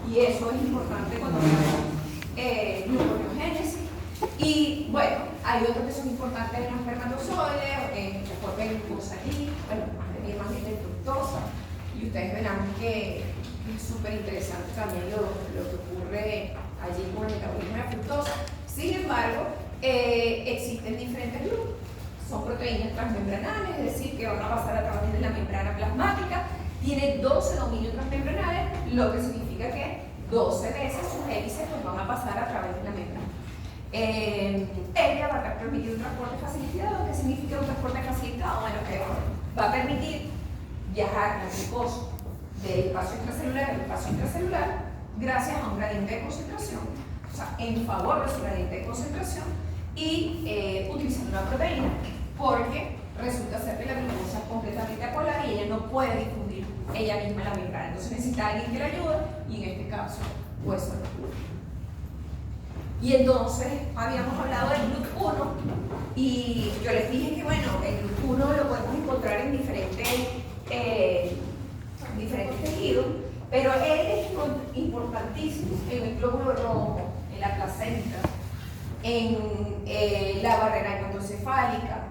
y eso es importante cuando hablamos gluconeogénesis. Y bueno, hay otros que son importantes en los espermatozoides, el transporte de glucosa allí, bueno, más bien de fructosa, y ustedes verán que es súper interesante también lo que ocurre allí con el metabolismo de la fructosa. Sin embargo, existen diferentes grupos. Son proteínas transmembranales, es decir, que van a pasar a través de la membrana plasmática. Tiene 12 dominios transmembranares, lo que significa que 12 veces sus hélices pues, van a pasar a través de la membrana. Ella va a permitir un transporte facilitado. ¿Qué significa un transporte facilitado? Bueno, que va a permitir viajar la glucosa del espacio intracelular al espacio intracelular gracias a un gradiente de concentración, o sea, en favor de su gradiente de concentración y utilizando una proteína, porque resulta ser que la glucosa es completamente apolar y ella no puede difundir ella misma la membrana. Entonces necesita alguien que la ayude y en este caso, pues eso lo ocurre. Y entonces habíamos hablado del GLUT1 y yo les dije que bueno, el GLUT1 lo podemos encontrar en diferentes tejidos, pero él es importantísimo en el glóbulo rojo, en la placenta, en la barrera hematoencefálica,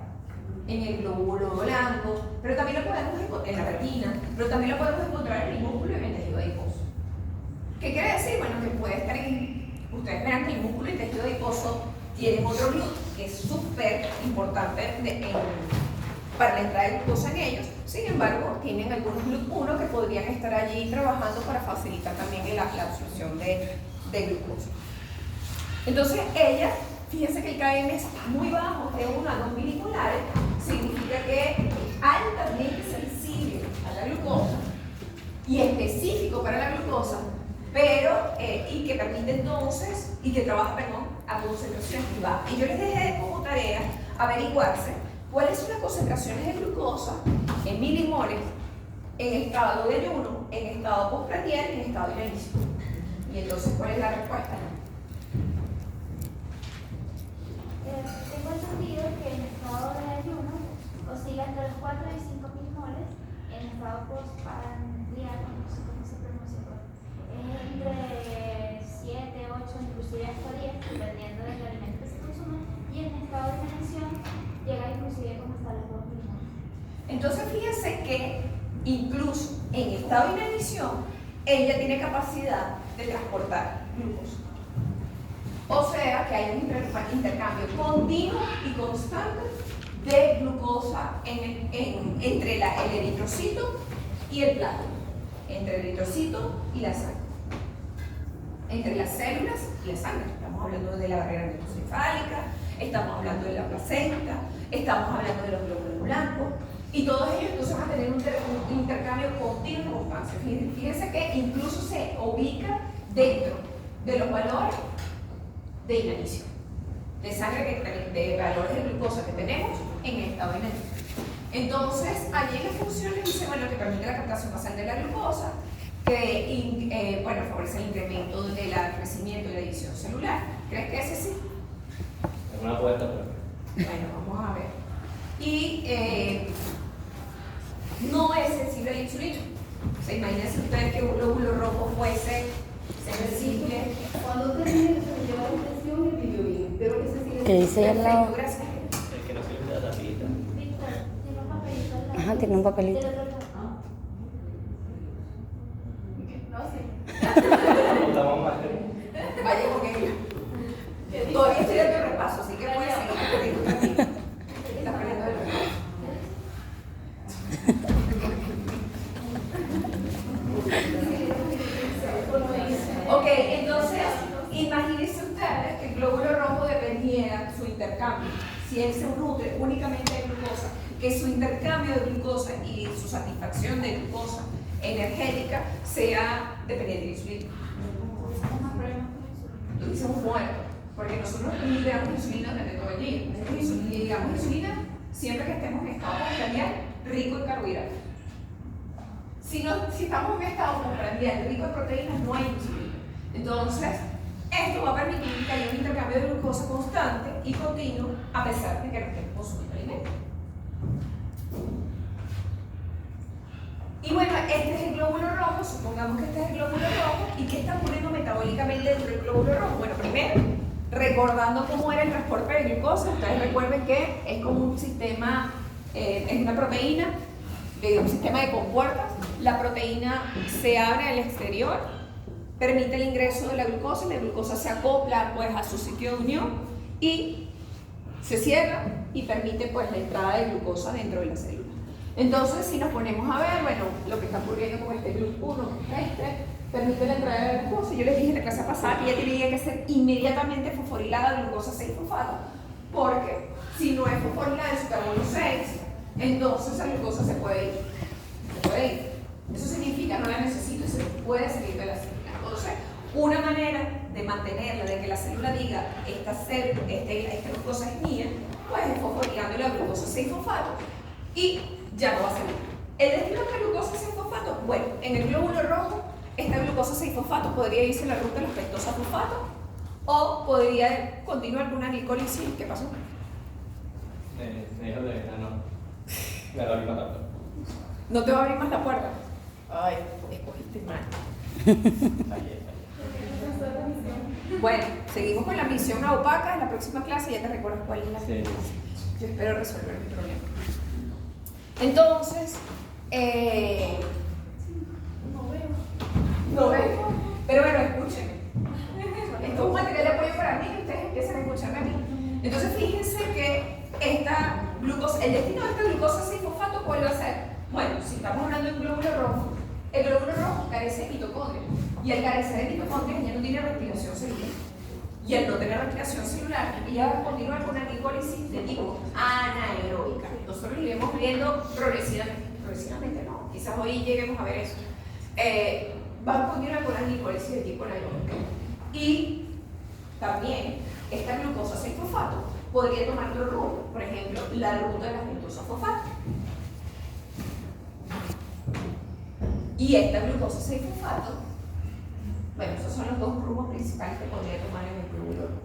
en el glóbulo blanco, pero también lo podemos encontrar en la retina, pero también lo podemos encontrar en el músculo y en el tejido adiposo. ¿Qué quiere decir? Bueno, que puede estar ustedes verán que el músculo y el tejido adiposo tienen otro GLUT que es súper importante para la entrada de glucosa en ellos. Sin embargo, tienen algunos GLUT1 que podrían estar allí trabajando para facilitar también la absorción de glucosa. Entonces, ella, fíjense que el KM es muy bajo, de 1 a 2 milimolares, significa que es altamente sensible a la glucosa y específico para la glucosa, pero y que permite entonces, y que trabaja, a concentración muy baja. Y yo les dejé como tarea averiguarse cuáles son las concentraciones de glucosa en milimoles en estado de ayuno, en estado postprandial y en estado inanicio. Y entonces, ¿cuál es la respuesta? Tengo entendido que en estado de ayuno oscila entre los 4 y 5 milimoles, en estado postprandial, no sé cómo se pronuncia, es entre 7, 8, inclusive hasta 10, dependiendo del alimento que se consume, y en estado de inanición llega inclusive como hasta los 2 milimoles. Entonces, fíjense que incluso en estado de inanición, ella tiene capacidad de transportar glucosa. O sea que hay un intercambio continuo y constante de glucosa entre el eritrocito y el plasma, entre el eritrocito y la sangre, entre las células y la sangre. Estamos hablando de la barrera hematoencefálica, estamos hablando de la placenta, estamos hablando de los glóbulos blancos, y todos ellos entonces van a tener un intercambio continuo y constante. Fíjense que incluso se ubica dentro de los valores de inanición, de sangre, de valores de glucosa que tenemos en el estado de inanición. Entonces, allí en las funciones dice, bueno, que permite la captación basal de la glucosa, que favorece el incremento del crecimiento y la división celular. ¿Crees que ese sí? Es una apuesta, pero... Bueno, vamos a ver. Y no es sensible a la insulina. O sea, imagínense ustedes que un glóbulo rojo fuese sensible. Cuando usted tiene que llevar intención y bilirrubina, pero que se sigue. ¿Qué dice al lado? Gracias. Es que no se le da tapita. Víctor, tiene un papelito al lado. Ajá, tiene un papelito. Del otro lado. No, sí. Estamos más. Vaya con ella. Todavía estoy dando repaso, así que puedes seguir tranquilo. Estás perdiendo el repaso. Ok, entonces, imagínense ustedes que el glóbulo rojo dependiera su intercambio. Si él se nutre únicamente de glucosa, que su intercambio de glucosa y su satisfacción de glucosa energética sea dependiente de insulina. Lo hubiésemos muerto, porque nosotros ni le damos insulina durante todo el día. Nosotros le damos insulina siempre que estemos en estado postprandial rico en carbohidratos. Si estamos en estado postprandial rico en proteínas, no hay insulina. Entonces, esto va a permitir que haya un intercambio de glucosa constante y continuo a pesar de que no estemos consumiendo alimentos. Y bueno, este es el glóbulo rojo, supongamos que este es el glóbulo rojo, ¿Y qué está ocurriendo metabólicamente dentro del glóbulo rojo? Bueno, primero, recordando cómo era el transporte de glucosa, ustedes recuerden que es como un sistema, es una proteína, de un sistema de compuertas. La proteína se abre al exterior, permite el ingreso de la glucosa se acopla pues a su sitio de unión y se cierra y permite pues la entrada de glucosa dentro de la célula. Entonces, si nos ponemos a ver, bueno, lo que está ocurriendo con este GLUT1, permite la entrada de la glucosa. Yo les dije en la clase pasada que ella tenía que ser inmediatamente fosforilada glucosa 6-fosfato, porque si no es fosforilada en su carbono 6, entonces la glucosa se puede ir. Eso significa no la necesito y se puede salir de la célula. Entonces, una manera de mantenerla, de que la célula diga esta glucosa es mía, pues es fosforilando la glucosa 6-fosfato y ya no va a salir. ¿El destino de la glucosa 6-fosfato? Bueno, en el glóbulo rojo, esta glucosa 6-fosfato podría irse en la ruta de los pentosa-fosfato o podría continuar con una glicólisis. ¿Qué pasó? Me dijo de me la abrí más rápido. No te va a abrir más la puerta. Ay, escogiste mal. Fallé. Bueno, seguimos con la misión opaca. En la próxima clase ya te recuerdas cuál es la Sí. Yo espero resolver mi problema. Entonces, no veo. Pero bueno, escúchenme. Esto es un material de apoyo para mí y ustedes empiezan a escucharme a mí. Entonces, fíjense que esta glucosa, el destino de esta glucosa 6-fosfato, ¿cuál va a ser? Bueno, si estamos hablando de un glóbulo rojo, el glóbulo rojo carece de mitocondrias. Y al carecer de mitocondrias, ella no tiene respiración celular. Y al no tener respiración celular, ella va a continuar con una glicólisis de tipo anaeróbica. Nosotros lo iremos viendo progresivamente no, quizás hoy lleguemos a ver eso. Va a continuar con una glicólisis de tipo anaeróbica. Y también esta glucosa 6-fosfato podría tomar otro rumbo, por ejemplo, la ruta de las pentosa-fosfato. Y esta glucosa 6-fosfato, bueno, esos son los dos rumbos principales que podría tomar en el glóbulo rojo.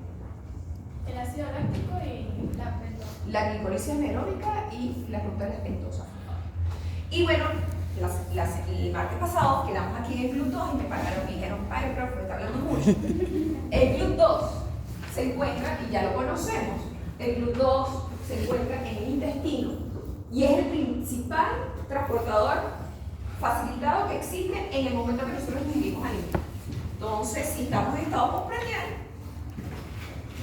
El ácido láctico y la pentosa. La glicólisis anaeróbica y la ruta de las pentosa-fosfato. Y bueno, el martes pasado quedamos aquí en el GLUT2 y me pararon y dijeron, ay, profe, está hablando mucho. El GLUT2 se encuentra, y ya lo conocemos, el GLUT2 se encuentra en el intestino y es el principal transportador facilitado que existe en el momento que nosotros ingerimos alimentos. Entonces, si estamos en estado postprandial,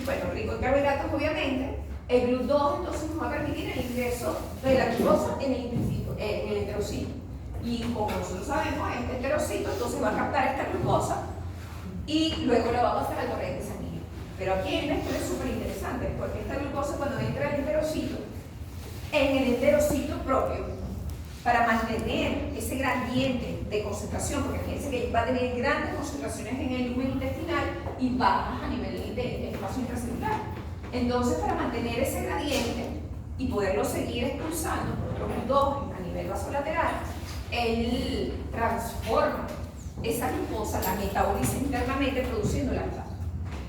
bueno, rico en carbohidratos obviamente, el GLUT2 entonces nos va a permitir el ingreso de la glucosa en el enterocito. Y como nosotros sabemos, este enterocito entonces va a captar esta glucosa y luego la va a pasar al torrente sanguíneo. Pero aquí hay una historia súper interesante, porque esta glucosa cuando entra al enterocito, en el enterocito propio, para mantener ese gradiente de concentración, porque fíjense que va a tener grandes concentraciones en el lumen intestinal y bajas a nivel de espacio intracelular. Entonces, para mantener ese gradiente y poderlo seguir expulsando por otros GLUT2 a nivel vasolateral, él transforma esa glucosa, la metaboliza internamente produciendo lactato.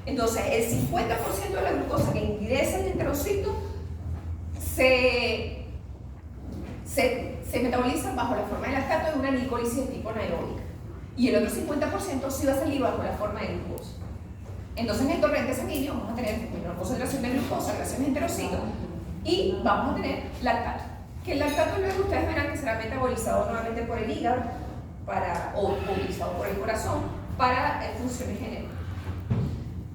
Entonces, el 50% de la glucosa que ingresa en el enterocito se metaboliza bajo la forma de lactato en una glicólisis de tipo anaeróbica. Y el otro 50% sí va a salir bajo la forma de glucosa. Entonces, en el torrente sanguíneo vamos a tener menor concentración de glucosa, gracias al enterocito, y vamos a tener lactato. Que el lactato luego ustedes verán que será metabolizado nuevamente por el hígado o utilizado por el corazón para funciones genéticas.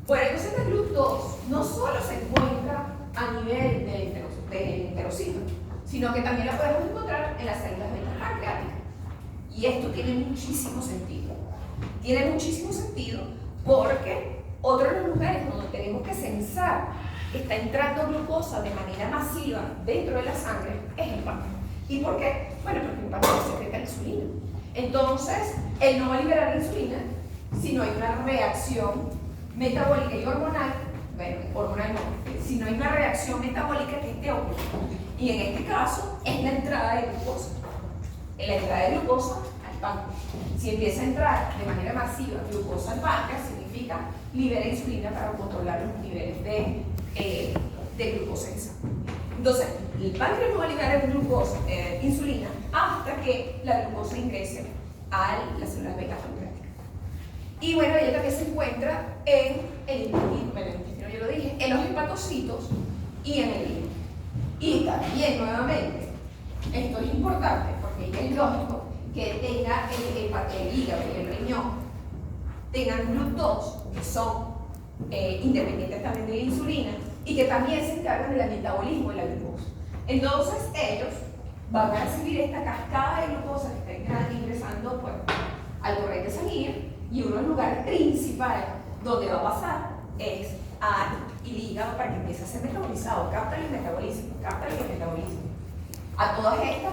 Bueno, entonces el GLUT2 no solo se encuentra a nivel del enterocito, sino que también la podemos encontrar en las células beta-pancreáticas. Y esto tiene muchísimo sentido. Tiene muchísimo sentido porque otro de los lugares donde tenemos que censar que está entrando glucosa de manera masiva dentro de la sangre es el páncreas. ¿Y por qué? Bueno, porque el páncreas secreta insulina. Entonces, él no va a liberar insulina si no hay una reacción metabólica y hormonal, bueno, hormonal no, si no hay una reacción metabólica que esté ocurriendo. Y en este caso es la entrada de glucosa. La entrada de glucosa al páncreas. Si empieza a entrar de manera masiva glucosa al páncreas, significa libera insulina para controlar los niveles de glucosa en sangre. Entonces, el páncreas no va a liberar insulina hasta que la glucosa ingrese a las células beta pancreáticas. Y bueno, ella también se encuentra en el intestino, bueno, el intestino yo lo dije, en los hepatocitos y en el hígado. Y también, nuevamente, esto es importante porque es lógico que tenga el hígado y el riñón tengan GLUT2, que son independientes también de la insulina y que también se encargan del metabolismo de la glucosa. Entonces ellos van a recibir esta cascada de glucosa que está ingresando pues, al torrente sanguíneo, y uno de los lugares principales donde va a pasar es al hígado para que empiece a ser metabolizado, capta el metabolismo. A todos estos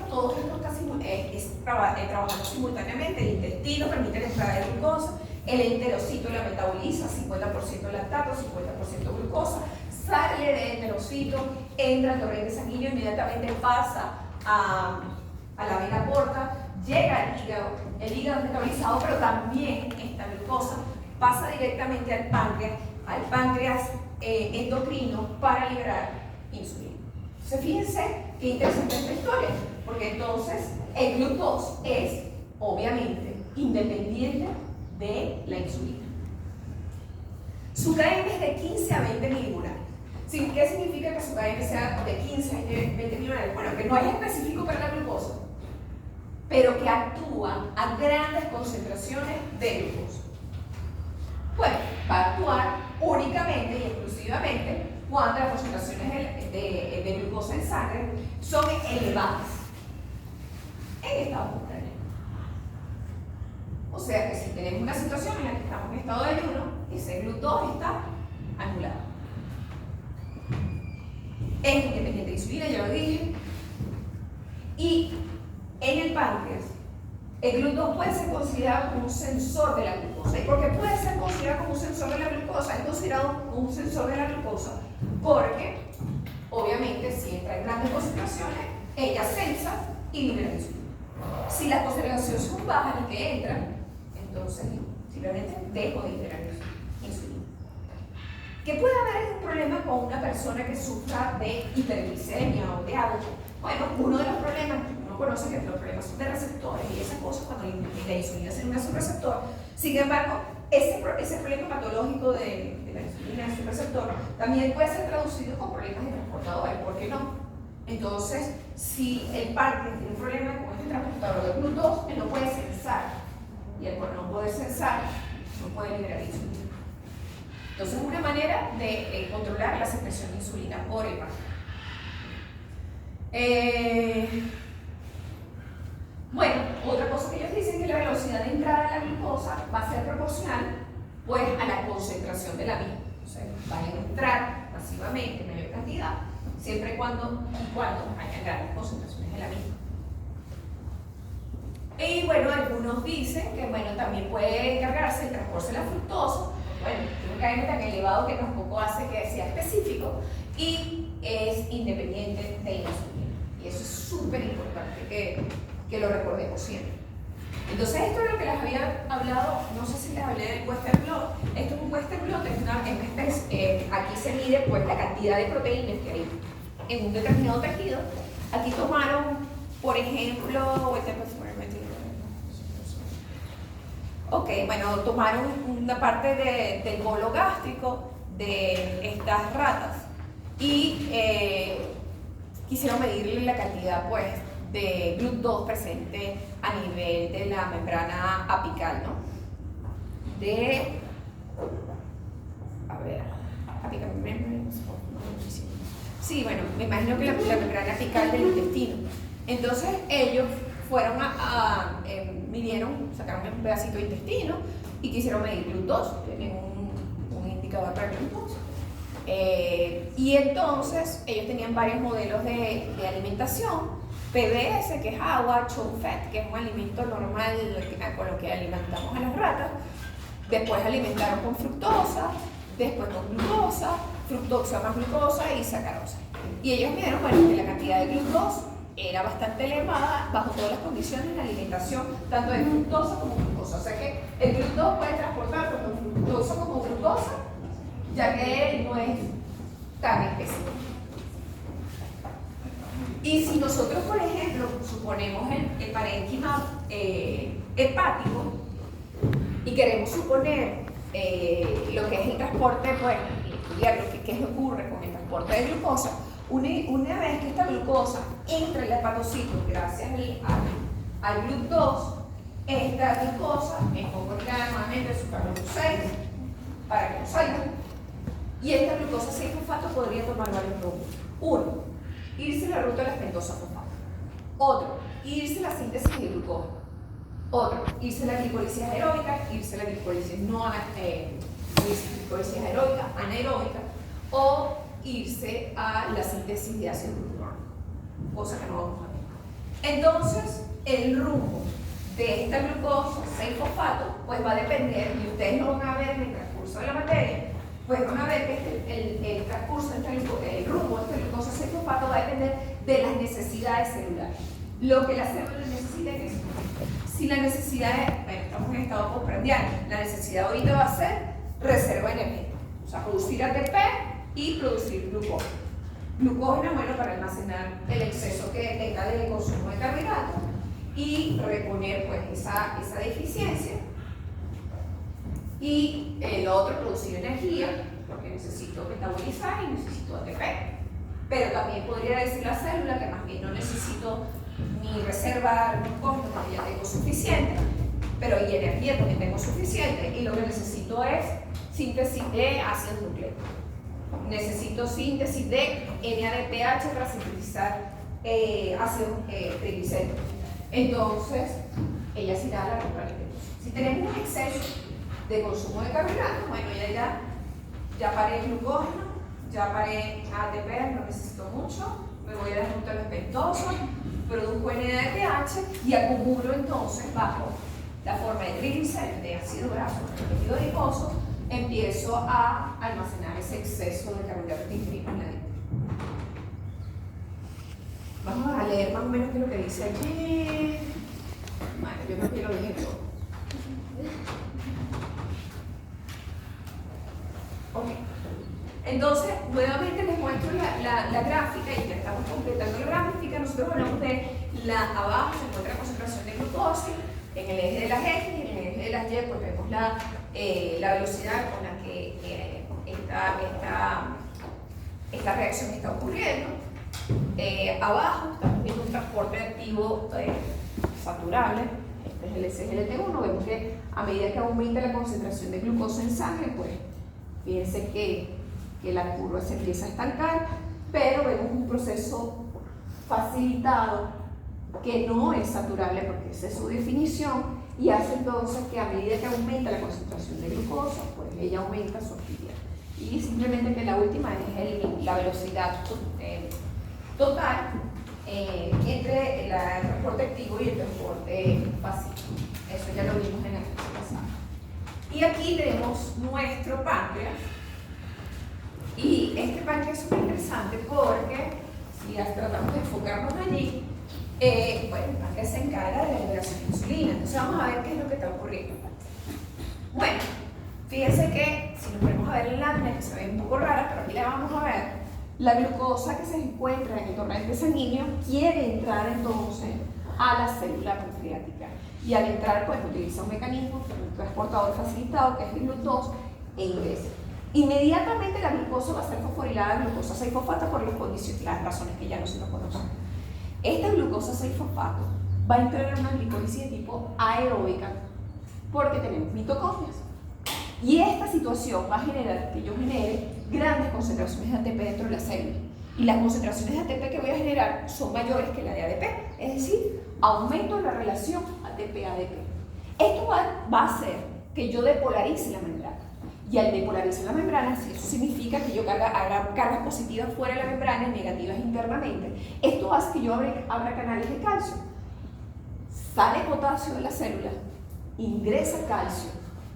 trabajando simultáneamente. El intestino permite la entrada de glucosa, el enterocito la metaboliza, 50% lactato, 50% glucosa, sale del enterocito, entra al torrente sanguíneo, inmediatamente pasa a la vena porta, llega al hígado, el hígado es metabolizado, pero también esta glucosa pasa directamente al páncreas endocrino para liberar insulina. Entonces fíjense qué interesante esta historia, porque entonces el GLUT2 es obviamente independiente de la insulina. Su KM es de 15 a 20 milimolares. ¿Qué significa que su KM sea de 15 a 20 milimolares? Bueno, que no es específico para la glucosa, pero que actúa a grandes concentraciones de glucosa. Bueno, va a actuar únicamente y exclusivamente cuando las concentraciones de glucosa en sangre son elevadas en estado contrario. O sea que si tenemos una situación en la que estamos en estado de ayuno, ese GLUT2 está anulado. Es independiente de insulina, ya lo dije. Y en el páncreas, el GLUT2 puede ser considerado como un sensor de la glucosa. ¿Y por qué puede ser considerado como un sensor de la glucosa? Es considerado como un sensor de la glucosa porque, obviamente, si entra en grandes concentraciones, ella sensa y libera insulina. Si las concentraciones son bajas y que entran, entonces simplemente dejo de liberar insulina. ¿Qué puede haber un problema con una persona que sufra de hiperglicemia o de algo? Bueno, uno de los problemas que uno conoce que los problemas son de receptores y esas cosas cuando la insulina se une a su receptor. Sin embargo, ese problema patológico de la insulina en su receptor también puede ser traducido con problemas de transportadores, ¿por qué no? Entonces, si el páncreas tiene un problema con este transportador de GLUT2, él no puede sensar, y al no poder sensar, no puede liberar insulina. Entonces, es una manera de controlar la secreción de insulina por el páncreas. Bueno, otra cosa que ellos dicen es que la velocidad de entrada de la glucosa va a ser proporcional pues, a la concentración de la misma. O sea, va a entrar masivamente en mayor cantidad siempre y cuando haya grandes concentraciones de la misma. Y bueno, algunos dicen que bueno, también puede encargarse el transporte de la fructosa. Bueno, tiene un KM tan elevado que tampoco hace que sea específico y es independiente de la insulina. Y eso es súper importante que lo recordemos siempre. Entonces, esto es lo que les había hablado, no sé si les hablé del Western blot. Esto es un Western blot, aquí se mide pues, la cantidad de proteínas que hay en un determinado tejido. Aquí tomaron, por ejemplo, tomaron una parte del bolo gástrico de estas ratas y quisieron medirle la cantidad pues, de GLUT2 presente a nivel de la membrana apical, ¿no? Sí, bueno, me imagino que la membrana apical del intestino. Entonces ellos fueron midieron, sacaron un pedacito de intestino y quisieron medir GLUT2, tienen un indicador para GLUT2. Y entonces ellos tenían varios modelos de alimentación, PBS, que es agua, chow fat, que es un alimento normal con lo que alimentamos a las ratas. Después alimentaron con fructosa, después con glucosa, fructosa más glucosa y sacarosa. Y ellos vieron bueno, que la cantidad de GLUT2 era bastante elevada bajo todas las condiciones de alimentación, tanto de fructosa como glucosa. O sea que el GLUT2 puede transportar tanto fructosa como glucosa, ya que él no es tan específico. Y si nosotros, por ejemplo, suponemos el parénquima hepático, y queremos suponer lo que es el transporte, bueno, y estudiar qué es lo que ocurre con el transporte de glucosa, una vez que esta glucosa entra en el hepatocito gracias al GLUT2, esta glucosa es convertida nuevamente en su carbono 6 para que no salga. Y esta glucosa 6-fosfato podría tomar varios rumbos. Uno, irse la ruta de la pentosa fosfato. Otro, irse la síntesis de glucosa. Otro, irse la glicolisis aeróbica, irse la glicolisis glicolisis aeróbica, anaeróbica, o irse a la síntesis de ácido glucurónico, cosa que no vamos a ver. Entonces, el rumbo de esta glucosa 6-fosfato pues va a depender, y ustedes lo van a ver en el transcurso de la materia, pues van a ver que el transcurso, el rumbo de esta glucosa 6-fosfato va a depender de las necesidades celulares. Lo que la célula necesita es eso. Si la necesidad es, bueno, estamos en estado postprandial, la necesidad ahorita va a ser reserva energética, o sea, producir ATP y producir glucógeno. Glucógeno, bueno, para almacenar el exceso que tenga del consumo de carbohidratos y reponer pues esa deficiencia. Y el otro, producir energía, porque necesito metabolizar y necesito ATP. Pero también podría decir la célula que más bien no necesito ni reservar glucógeno porque ya tengo suficiente, pero y energía porque tengo suficiente, y lo que necesito es síntesis de ácidos nucleicos. Necesito síntesis de NADPH para sintetizar ácidos triglicéridos. Entonces, ella se da la ruta de glucosa. Si tenemos un exceso de consumo de carbohidratos, bueno, ya paré el glucógeno, ya paré ATP, no necesito mucho, me voy a la ruta de los pentosos, produzco NADPH y acumulo entonces bajo la forma de triglicéridos, de ácido graso, de tejido adiposo, empiezo a almacenar ese exceso de carbohidratos ingeridos en la dieta. Vamos a leer más o menos qué es lo que dice allí. Bueno, yo creo que lo dije todo. Ok. Entonces, nuevamente les muestro la gráfica, y ya estamos completando la gráfica. Nosotros hablamos de abajo se encuentra la concentración de glucosa, en el eje de las X y en el eje de las Y pues vemos la velocidad con la que esta reacción está ocurriendo. Abajo estamos viendo un transporte activo saturable, este es el SGLT1. Vemos que a medida que aumenta la concentración de glucosa en sangre, pues fíjense que la curva se empieza a estancar, pero vemos un proceso facilitado que no es saturable porque esa es su definición, y hace entonces que a medida que aumenta la concentración de glucosa, pues ella aumenta su actividad. Y simplemente que la última es la velocidad total entre el transporte activo y el transporte pasivo. Eso ya lo vimos en la clase pasada. Y aquí tenemos nuestro páncreas. Y este páncreas es súper interesante porque, si tratamos de enfocarnos allí, bueno, el páncreas se encarga de la liberación de insulina. Entonces vamos a ver qué es lo que está ocurriendo. Bueno, fíjense que si nos ponemos a ver la lámina, que se ve un poco rara, pero aquí la vamos a ver, la glucosa que se encuentra en el torrente sanguíneo quiere entrar entonces a la célula pancreática. Y al entrar, pues utiliza un mecanismo, un transportador facilitado, que es el GLUT2, e ingresa. Inmediatamente la glucosa va a ser fosforilada a glucosa 6-fosfato por las razones que ya nosotros conocemos. Esta glucosa 6-fosfato va a entrar en una glicolisis de tipo aeróbica porque tenemos mitocondrias. Y esta situación va a generar que yo genere grandes concentraciones de ATP dentro de la célula. Y las concentraciones de ATP que voy a generar son mayores que la de ADP. Es decir, aumento de la relación ATP-ADP. Esto va a hacer que yo depolarice la membrana. Y al depolarizar la membrana, eso significa que yo haga cargas positivas fuera de la membrana y negativas internamente. Esto hace que yo abra canales de calcio. Sale potasio de la célula, ingresa calcio,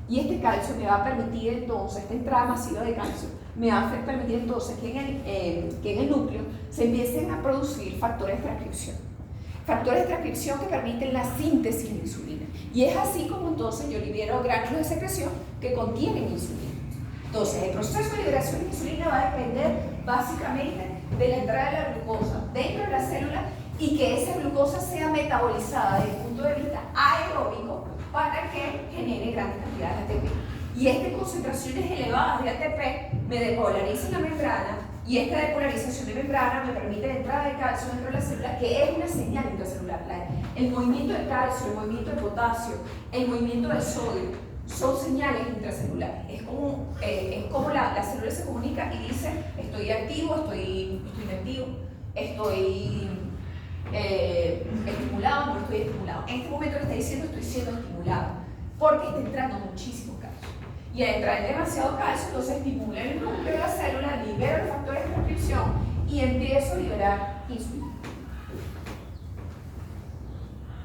y este calcio me va a permitir entonces, esta entrada masiva de calcio, me va a permitir entonces que en el núcleo se empiecen a producir factores de transcripción. Factores de transcripción que permiten la síntesis de insulina. Y es así como entonces yo libero gránulos de secreción que contienen insulina. Entonces, el proceso de liberación de insulina va a depender básicamente de la entrada de la glucosa dentro de la célula y que esa glucosa sea metabolizada desde el punto de vista aeróbico para que genere grandes cantidades de ATP. Y estas concentraciones elevadas de ATP me depolarizan la membrana, y esta depolarización de membrana me permite la entrada de calcio dentro de la célula, que es una señal intracelular. El movimiento de calcio, el movimiento de potasio, el movimiento de sodio son señales intracelulares. Es como la célula se comunica y dice: estoy activo, estoy inactivo, estoy estimulado, no estoy estimulado. En este momento le está diciendo: estoy siendo estimulado, porque está entrando muchísimo calcio. Y al entrar demasiado calcio, entonces estimula el núcleo de la célula, libera los factores de transcripción y empiezo a liberar insulina.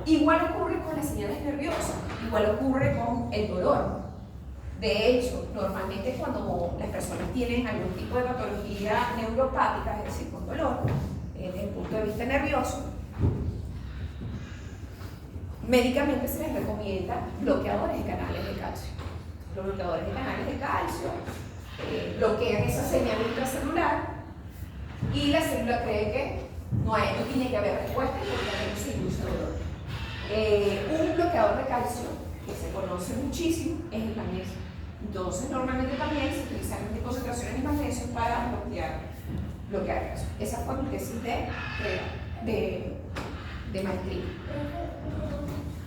Igual ocurre con las señales nerviosas, igual ocurre con el dolor. De hecho, normalmente cuando las personas tienen algún tipo de patología neuropática, es decir, con dolor, desde el punto de vista nervioso, médicamente se les recomienda bloqueadores de canales de calcio. Los bloqueadores de canales de calcio bloquean esa señal intracelular y la célula cree que no tiene que haber respuesta porque no se induce dolor. Un bloqueador de calcio que se conoce muchísimo es el magnesio. Entonces, normalmente también se utilizan grandes concentraciones de magnesio para bloquear calcio. Esa fue mi tesis de maestría.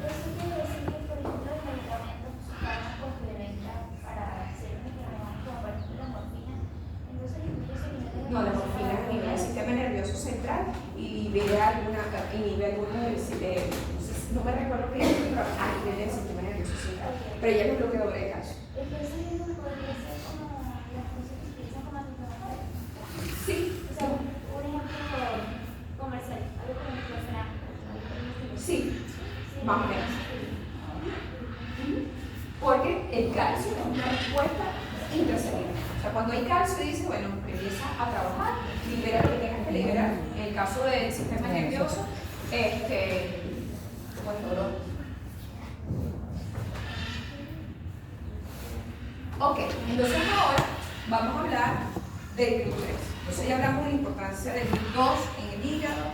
Eso quiere decir que, por ejemplo, los medicamentos van a complementar para hacer un medicamento como por ejemplo la morfina. Entonces, No, la morfina a nivel del sistema nervioso central y inhibe algunos, no me recuerdo qué es, pero a nivel del sistema nervioso central. Pero ella es bloqueadora de calcio. entonces eso podría ser como las cosas que se utilizan como antiinflamatorias. Sí. O sea, un ejemplo comercial, algo como el clofenac. Sí, más o menos. Porque el calcio es una respuesta intracelular. O sea, cuando hay calcio dice, bueno, empieza a trabajar, libera lo que tengas que liberar. En el caso del sistema nervioso, dolor. Ok, entonces ahora vamos a hablar del GLUT3. Entonces ya hablamos de la importancia del GLUT2 en el hígado,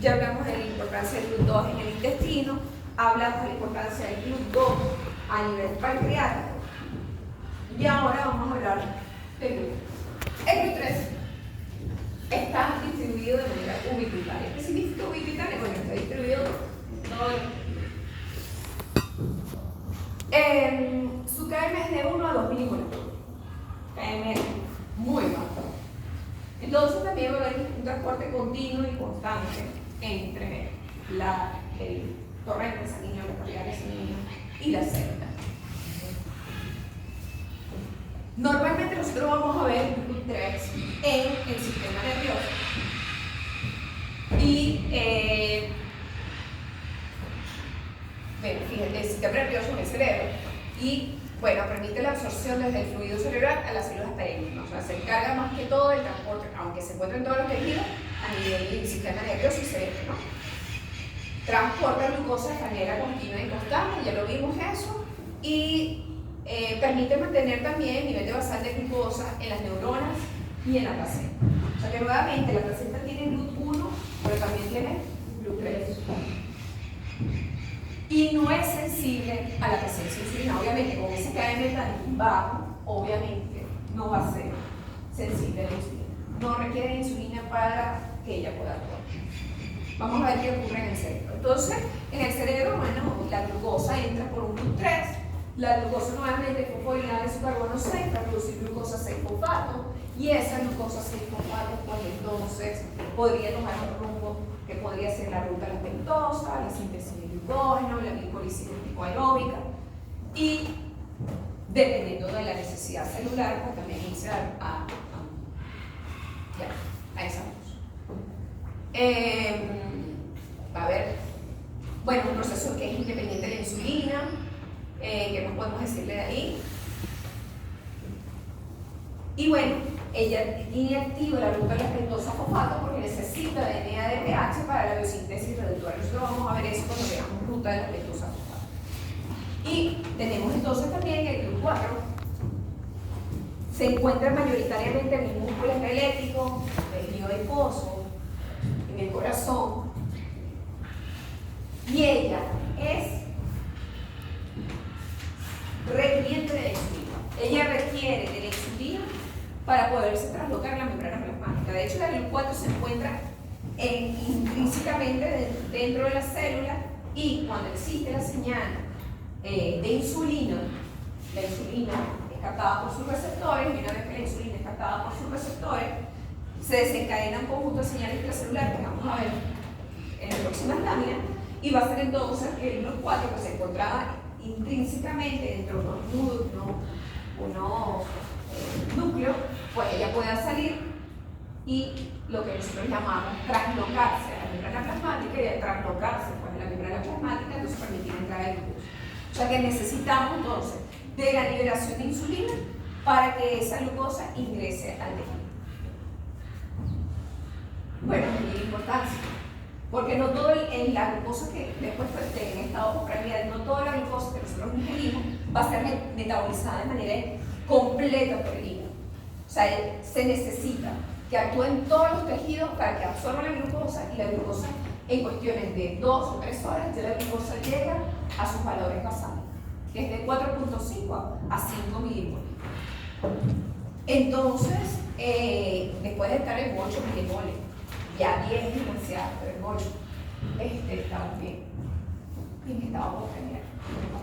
ya hablamos de la importancia del GLUT2 en el intestino, hablamos de la importancia del GLUT2 a nivel pancreático, y ahora vamos a hablar del GLUT3. El GLUT3 está distribuido de manera ubiquitaria. ¿Qué significa ubiquitaria? Bueno, está distribuido todo. Su KM es de 1 a 2 milimolecular. KM muy bajo. Entonces también va a haber un transporte continuo y constante entre el torrente sanguíneo, la calidad sanguínea y la célula. Normalmente nosotros vamos a ver el GLUT3 en el sistema nervioso y bueno, fíjate, el sistema nervioso en el cerebro y bueno, permite la absorción desde el fluido cerebral a las células perennes, o sea, se encarga más que todo del transporte, aunque se encuentra en todos los tejidos, a nivel del sistema nervioso y cerebro, ¿no? Transporta glucosa de manera continua y constante, ya lo vimos eso, y permite mantener también el nivel de basal de glucosa en las neuronas y en la placenta. O sea que nuevamente la placenta tiene GLUT1, pero también tiene GLUT3. Y no es sensible a la presencia de insulina. Obviamente, con ese KM tan bajo, obviamente no va a ser sensible a la insulina. No requiere insulina para que ella pueda actuar. Vamos a ver qué ocurre en el cerebro. Entonces, en el cerebro, bueno, la glucosa entra por un GLUT3. La glucosa nuevamente es fosforiladada de su carbono 6 para producir glucosa 6-fosfato. Y esa glucosa 6-fosfato, pues entonces podría tomar un rumbo que podría ser la ruta lactosa, la síntesis de glucógeno, la glicólisis aeróbica y dependiendo de la necesidad celular, pues también irse a esa cosa. Va a haber, bueno, un proceso que es independiente de la insulina, que no podemos decirle de ahí. Y bueno, ella inactiva la ruta lactosa-fosfato porque necesita de NADPH para la biosíntesis reductora. Nosotros vamos a ver eso cuando veamos ruta de lactosa-fosfato. Y tenemos entonces también el GLUT4. Se encuentra mayoritariamente en el músculo esquelético, tejido adiposo, en el corazón. Y ella es requiriente de la insulina. Ella requiere de la insulina para poderse traslocar la membrana plasmática. De hecho, la GLUT4 se encuentra intrínsecamente dentro de la célula y cuando existe la señal de insulina, la insulina es captada por sus receptores y una vez que la insulina es captada por sus receptores, se desencadena un conjunto de señales intracelulares que vamos a ver en las próximas láminas y va a ser entonces el GLUT4 que se encontraba intrínsecamente dentro de unos núcleos, pues ella pueda salir y lo que nosotros llamamos traslocarse a la membrana plasmática y al traslocarse pues, a la membrana plasmática entonces permitir la entrada de glucosa. O sea que necesitamos entonces de la liberación de insulina para que esa glucosa ingrese al tejido. Bueno, tiene importancia, porque no toda la glucosa que después esté en estado postprandial, no toda la glucosa que nosotros ingerimos va a ser metabolizada de manera completa por el hígado. O sea, se necesita que actúen todos los tejidos para que absorban la glucosa y la glucosa en cuestiones de 2 o 3 horas ya la glucosa llega a sus valores basales, que es de 4.5 a 5 milimoles. Entonces, después de estar en 8 milimoles, ya 10 es demasiado, pero en 8 estamos bien, en estado postprandial.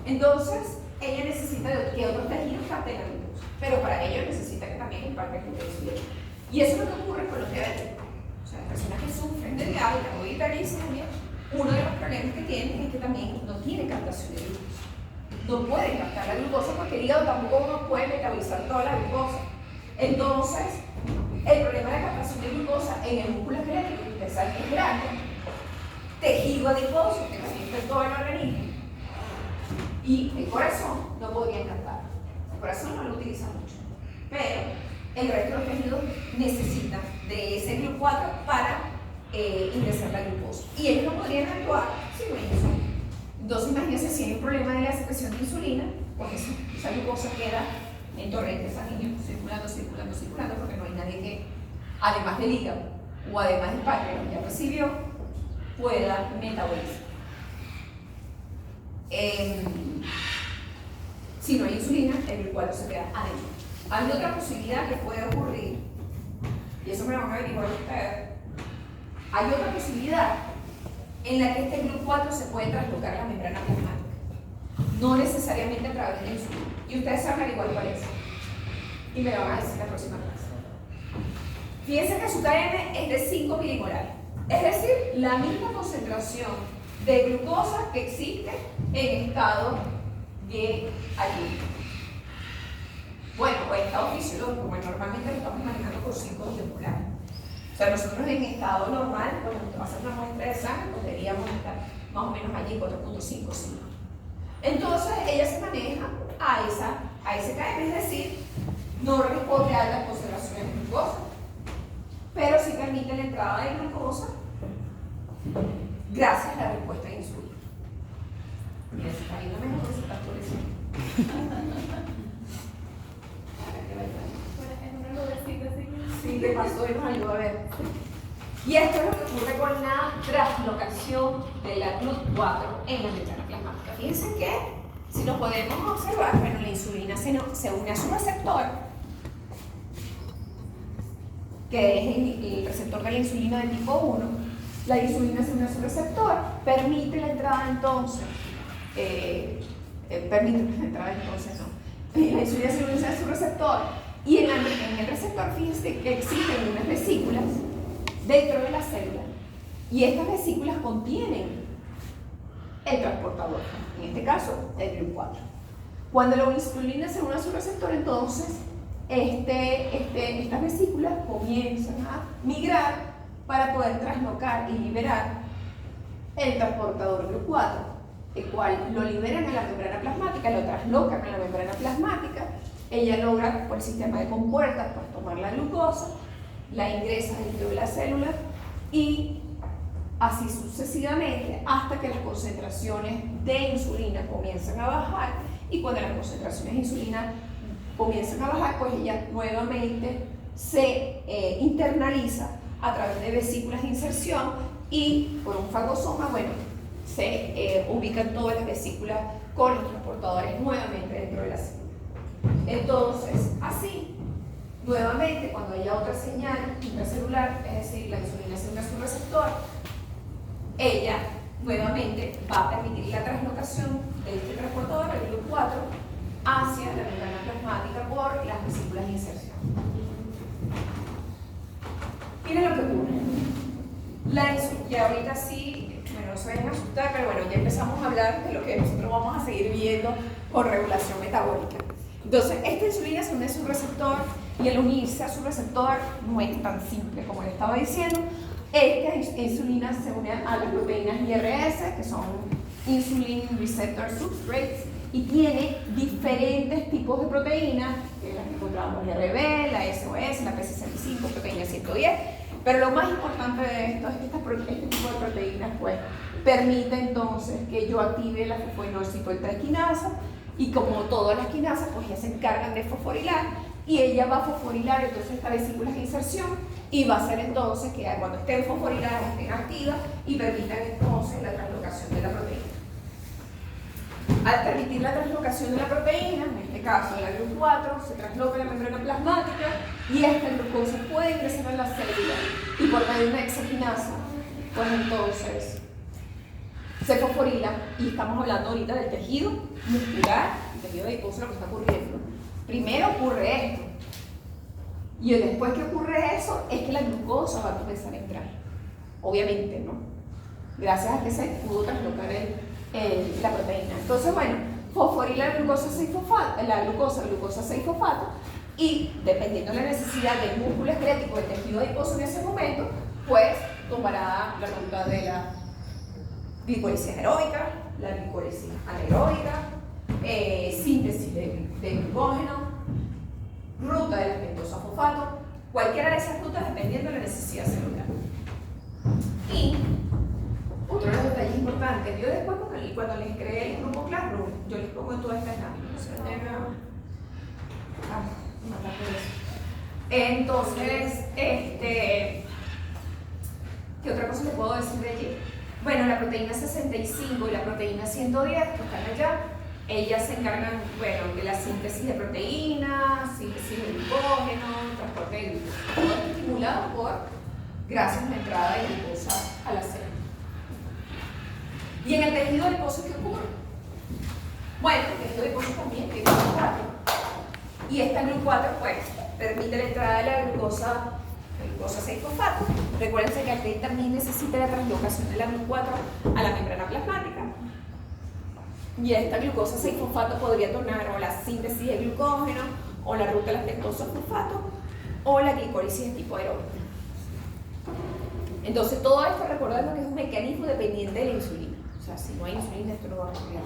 Entonces, ella necesita que otros tejidos capten la glucosa, pero para ello necesita que también imparte glucosa. Y eso es lo que ocurre con los diabéticos. O sea, las personas que sufren de diabetes o hiperglicemia, uno de los problemas que tienen es que también no tienen captación de glucosa. No pueden captar la glucosa porque el hígado tampoco no puede metabolizar toda la glucosa. Entonces, el problema de la captación de glucosa en el músculo esquelético, que ustedes saben que es grande, tejido adiposo, que resiste todo el organismo, y el corazón no podrían captar. El corazón no lo utiliza mucho, pero el resto de los tejidos necesitan de ese GLUT4 para ingresar la glucosa. Y ellos no podrían actuar sin una insulina. Entonces, imagínense si hay un problema de la secreción de insulina, porque esa glucosa queda en torrentes sanguíneos, circulando, porque no hay nadie que, además del hígado o además del páncreas que ya recibió, pueda metabolizar. Si no hay insulina, el GLUT4 se queda adentro. Hay otra posibilidad que puede ocurrir, y eso me lo van a averiguar ustedes. Hay otra posibilidad en la que este GLUT4 se puede traslocar a la membrana plasmática, no necesariamente a través de la insulina. Y ustedes se van a averiguar cuál es. Y me lo van a decir la próxima clase. Fíjense que su KM es de 5 milimolares, es decir, la misma concentración de glucosa que existe en estado de ayuno. Bueno, o estado fisiológico, como normalmente lo estamos manejando por 5 milimolares. O sea, nosotros en estado normal, cuando te vas a hacer una muestra de sangre, pues deberíamos estar más o menos allí 4.5. Entonces, ella se maneja a ese KM, es decir, no responde a altas concentraciones de glucosa, pero sí permite la entrada de glucosa gracias a la respuesta de insulina. Mira, se está viendo mejor que se está floreciendo. Sí, ¿qué pasó? Y nos ayudó a ver. Y esto es lo que ocurre con la translocación de la GLUT4 en la membrana plasmática. Fíjense que, si lo podemos observar, bueno, la insulina se une a su receptor, que es el receptor de la insulina de tipo 1. La insulina se une a su receptor, permite la entrada entonces, la insulina se une a su receptor, y en el receptor, fíjense que existen unas vesículas dentro de la célula, y estas vesículas contienen el transportador, en este caso el GLUT4. Cuando la insulina se une a su receptor, entonces estas vesículas comienzan a migrar para poder traslocar y liberar el transportador GLUT4, el cual lo liberan a la membrana plasmática, lo traslocan a la membrana plasmática. Ella logra, por el sistema de compuertas, pues, tomar la glucosa, la ingresa dentro de la célula y así sucesivamente hasta que las concentraciones de insulina comienzan a bajar, y cuando las concentraciones de insulina comienzan a bajar, pues ella nuevamente se internaliza a través de vesículas de inserción y por un fagosoma, bueno, se ubican todas las vesículas con los transportadores nuevamente dentro de la célula. Entonces, así, nuevamente, cuando haya otra señal intracelular, es decir, la insulina se une a su receptor, ella nuevamente va a permitir la translocación de este transportador, el GLUT4, hacia la membrana plasmática por las vesículas de inserción. Miren lo que ocurre. Y ahorita sí, bueno, no se vayan a asustar, pero bueno, ya empezamos a hablar de lo que nosotros vamos a seguir viendo con regulación metabólica. Entonces, esta insulina se une a su receptor y al unirse a su receptor no es tan simple como le estaba diciendo. Esta insulina se une a las proteínas IRS, que son Insulin Receptor Substrates, y tiene diferentes tipos de proteínas, que las que encontramos, la IRB, la SOS, la P65, proteína 110. Pero lo más importante de esto es que este tipo de proteínas pues, permite entonces que yo active la fosfoinositoaltraquinasa, y como todas las quinasas, pues ya se encargan de fosforilar, y ella va a fosforilar entonces estas vesículas de inserción, y va a hacer entonces que cuando estén fosforiladas estén activas y permitan entonces la translocación de la proteína. Al permitir la translocación de la proteína, en este caso de la GLUT4, se transloca la membrana plasmática y esta glucosa puede ingresar a la célula y por medio de una hexaquinasa, pues entonces se fosforila, y estamos hablando ahorita del tejido muscular, el tejido adiposo, lo que está ocurriendo. Primero ocurre esto, y después que ocurre eso es que la glucosa va a comenzar a entrar, obviamente, ¿no? Gracias a que se pudo translocar la proteína. Entonces, bueno, fosforila la glucosa 6-fosfato, y dependiendo de la necesidad del músculo esquelético del tejido adiposo en ese momento, pues tomará la ruta de la glicólisis anaeróbica, la glicólisis anaeróbica, síntesis de glucógeno, ruta de la pentosa fosfato, cualquiera de esas rutas dependiendo de la necesidad celular. Y otro de los detalles importantes, yo después cuando les creé el grupo Classroom, yo les pongo todas estas láminas. Entonces, ¿qué otra cosa les puedo decir de allí? Bueno, la proteína 65 y la proteína 110, que están allá, ellas se encargan, bueno, de la síntesis de proteínas, síntesis de glucógeno, transporte de glucosa. Todo esto estimulado gracias a la entrada de glucosa a la célula. ¿Y en el tejido adiposo qué ocurre? Bueno, el tejido adiposo también tiene GLUT4. Y esta GLUT4 pues permite la entrada de la glucosa 6-fosfato. Recuérdense que aquí también necesita la translocación de la GLUT4 a la membrana plasmática. Y esta glucosa 6-fosfato podría tornar o la síntesis de glucógeno, o la ruta de la pentosa fosfato, o la glicólisis de tipo aeróbica. Entonces todo esto, recordando que es un mecanismo dependiente de la insulina. O sea, si no hay insulina, esto no va a ocurrir.